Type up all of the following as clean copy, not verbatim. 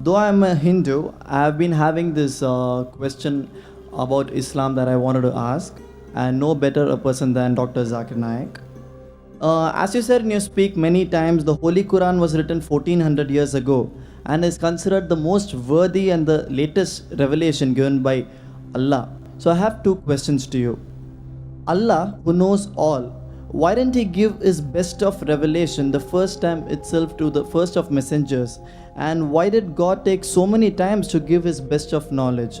Though I am a Hindu, I have been having this question about Islam that I wanted to ask, and no better a person than Dr. Zakir Naik. As you said in your speak many times, the Holy Quran was written 1400 years ago and is considered the most worthy and the latest revelation given by Allah. So I have 2 questions to you. Allah, who knows all, why didn't he give his best of revelation the first time itself to the first of messengers? And why did God take so many times to give his best of knowledge?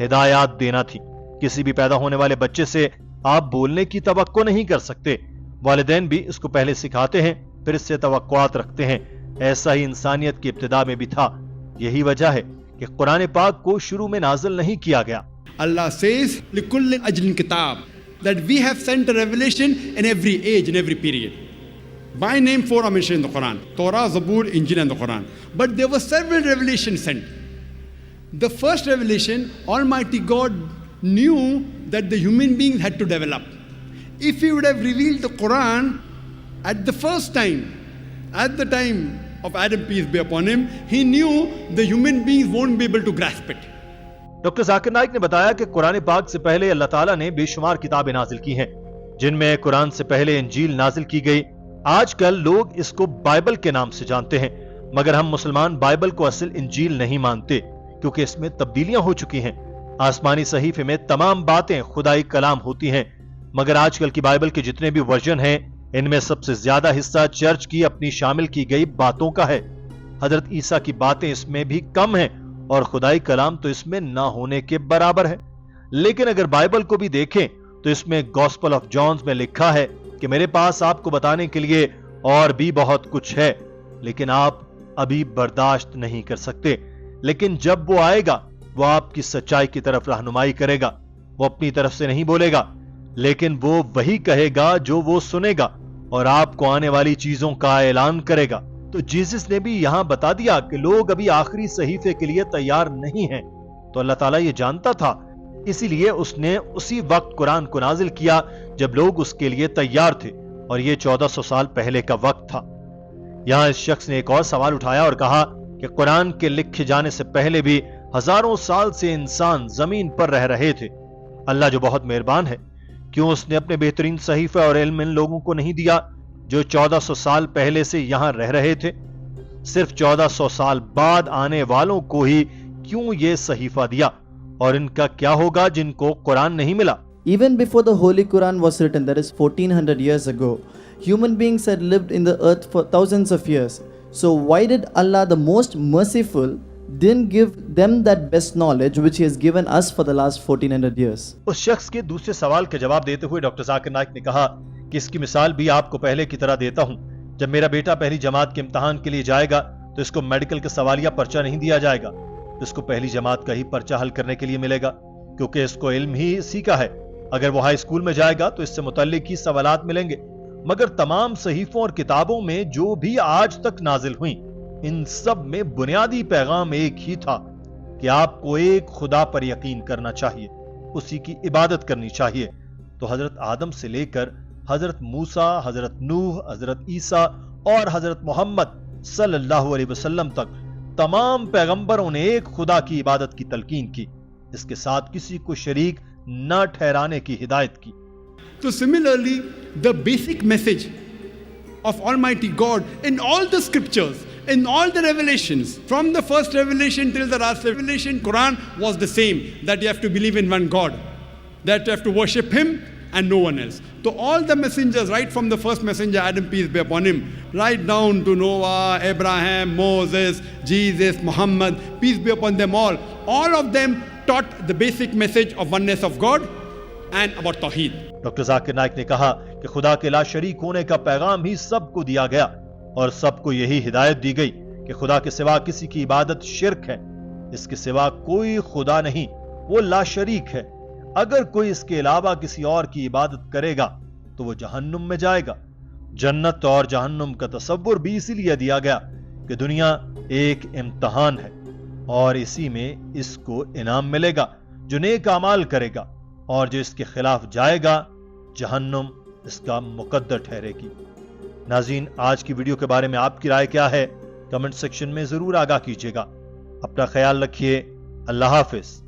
ہدایات دینا تھی۔ کسی بھی پیدا ہونے والے بچے سے آپ بولنے کی توقع نہیں کر سکتے۔ والدین بھی اس کو پہلے سکھاتے ہیں، پھر اس سے توقعات رکھتے ہیں۔ ایسا ہی انسانیت کی ابتدا میں بھی تھا۔ یہی وجہ ہے کہ قرآن پاک کو شروع میں نازل نہیں کیا گیا۔ Allah says, لِكُلِّ أَجْلٍ كِتَابٍ, that we have sent a revelation in every age, in every period. By name, 4 are mentioned in the Quran: Torah, Zabur, Injil, and the Quran. But there were several revelations sent. The first revelation, Almighty God knew that the human beings had to develop. If He would have revealed the Quran at the first time, at the time of Adam, peace be upon him, He knew the human beings won't be able to grasp it. Doctor Zakir Naik نے بتایا کہ قرآن پاک سے پہلے اللہ تعالیٰ نے بے شمار کتابیں نازل کی ہیں، جن میں قرآن سے پہلے انجیل نازل کی گئی۔ آج کل لوگ اس کو بائبل کے نام سے جانتے ہیں، مگر ہم مسلمان بائبل کو اصل انجیل نہیں مانتے، کیونکہ اس میں تبدیلیاں ہو چکی ہیں۔ آسمانی صحیفے میں تمام باتیں خدائی کلام ہوتی ہیں، مگر آج کل کی بائبل کے جتنے بھی ورژن ہیں، ان میں سب سے زیادہ حصہ چرچ کی اپنی شامل کی گئی باتوں کا ہے۔ حضرت عیسیٰ کی باتیں اس میں بھی کم ہیں، اور خدائی کلام تو اس میں نہ ہونے کے برابر ہے۔ لیکن اگر بائبل کو بھی دیکھیں تو اس میں گوسپل آف جانز میں لکھا ہے کہ میرے پاس آپ کو بتانے کے لیے اور بھی بہت کچھ ہے، لیکن آپ ابھی برداشت نہیں کر سکتے۔ لیکن جب وہ آئے گا، وہ آپ کی سچائی کی طرف رہنمائی کرے گا۔ وہ اپنی طرف سے نہیں بولے گا، لیکن وہ وہی کہے گا جو وہ سنے گا، اور آپ کو آنے والی چیزوں کا اعلان کرے گا۔ تو جیسس نے بھی یہاں بتا دیا کہ لوگ ابھی آخری صحیفے کے لیے تیار نہیں ہیں۔ تو اللہ تعالیٰ یہ جانتا تھا، اسی لیے اس نے اسی وقت قرآن کو نازل کیا جب لوگ اس کے لیے تیار تھے، اور یہ 1400 سال پہلے کا وقت تھا۔ یہاں اس شخص نے ایک اور سوال اٹھایا اور کہا کہ قرآن کے لکھے جانے سے پہلے بھی ہزاروں سال سے انسان زمین پر رہ رہے تھے۔ اللہ جو بہت مہربان ہے، کیوں اس نے اپنے بہترین صحیفہ اور علم ان لوگوں کو نہیں دیا جو 1400 سال پہلے سے یہاں رہ رہے تھے؟ صرف 1400 سال بعد آنے والوں کو ہی کیوں یہ صحیفہ دیا؟ اور ان کا کیا ہوگا جن کو قرآن نہیں ملا؟ Even before the Holy Quran was written, that is 1400 years ago, human beings had lived in the earth for thousands of years. So why did Allah, the most merciful, didn't give them that best knowledge which He has given us for the last 1400 years? اس شخص کے دوسرے سوال کا جواب دیتے ہوئے doctor Zakir Naik نے کہا کہ اس کی مثال بھی آپ کو پہلے کی طرح دیتا ہوں۔ جب میرا بیٹا پہلی جماعت کے امتحان کے لیے جائے گا تو اس کو میڈیکل کا سوالیہ پرچہ نہیں دیا جائے گا، اس کو پہلی جماعت کا ہی پرچہ حل کرنے کے لیے ملے گا، کیونکہ اس کو علم ہی اسی کا ہے۔ اگر وہ ہائی اسکول میں جائے گا تو اس سے متعلق ہی سوالات ملیں گے۔ مگر تمام صحیفوں اور کتابوں میں جو بھی آج تک نازل ہوئیں، ان سب میں بنیادی پیغام ایک ہی تھا کہ آپ کو ایک خدا پر یقین کرنا چاہیے، اسی کی عبادت کرنی چاہیے۔ تو حضرت آدم سے لے کر حضرت موسیٰ، حضرت نوح، حضرت عیسیٰ اور حضرت محمد صلی اللہ علیہ وسلم تک تمام پیغمبروں نے ایک خدا کی عبادت کی تلقین کی، اس کے ساتھ کسی کو شریک نہ ٹھہرانے کی ہدایت کی۔ So similarly, the basic message of Almighty God in all the scriptures, in all the revelations, from the first revelation till the last revelation, Quran was the same, that you have to believe in one God, that you have to worship Him and no one else. So all the messengers, right from the first messenger, Adam, peace be upon him, right down to Noah, Abraham, Moses, Jesus, Muhammad, peace be upon them all of them taught the basic message of oneness of God and about Tawheed. Doctor Zakir Naik نے کہا کہ خدا کے لا شریک ہونے کا پیغام ہی سب کو دیا گیا، اور سب کو یہی ہدایت دی گئی کہ خدا کے سوا کسی کی عبادت شرک ہے، اس کے سوا کوئی خدا نہیں، وہ لا شریک ہے۔ اگر کوئی اس کے علاوہ کسی اور کی عبادت کرے گا تو وہ جہنم میں جائے گا۔ جنت اور جہنم کا تصور بھی اسی لیے دیا گیا کہ دنیا ایک امتحان ہے، اور اسی میں اس کو انعام ملے گا جو نیک اعمال کرے گا، اور جو اس کے خلاف جائے گا جہنم اس کا مقدر ٹھہرے گی۔ ناظرین، آج کی ویڈیو کے بارے میں آپ کی رائے کیا ہے؟ کمنٹ سیکشن میں ضرور آگاہ کیجیے گا۔ اپنا خیال رکھیے۔ اللہ حافظ۔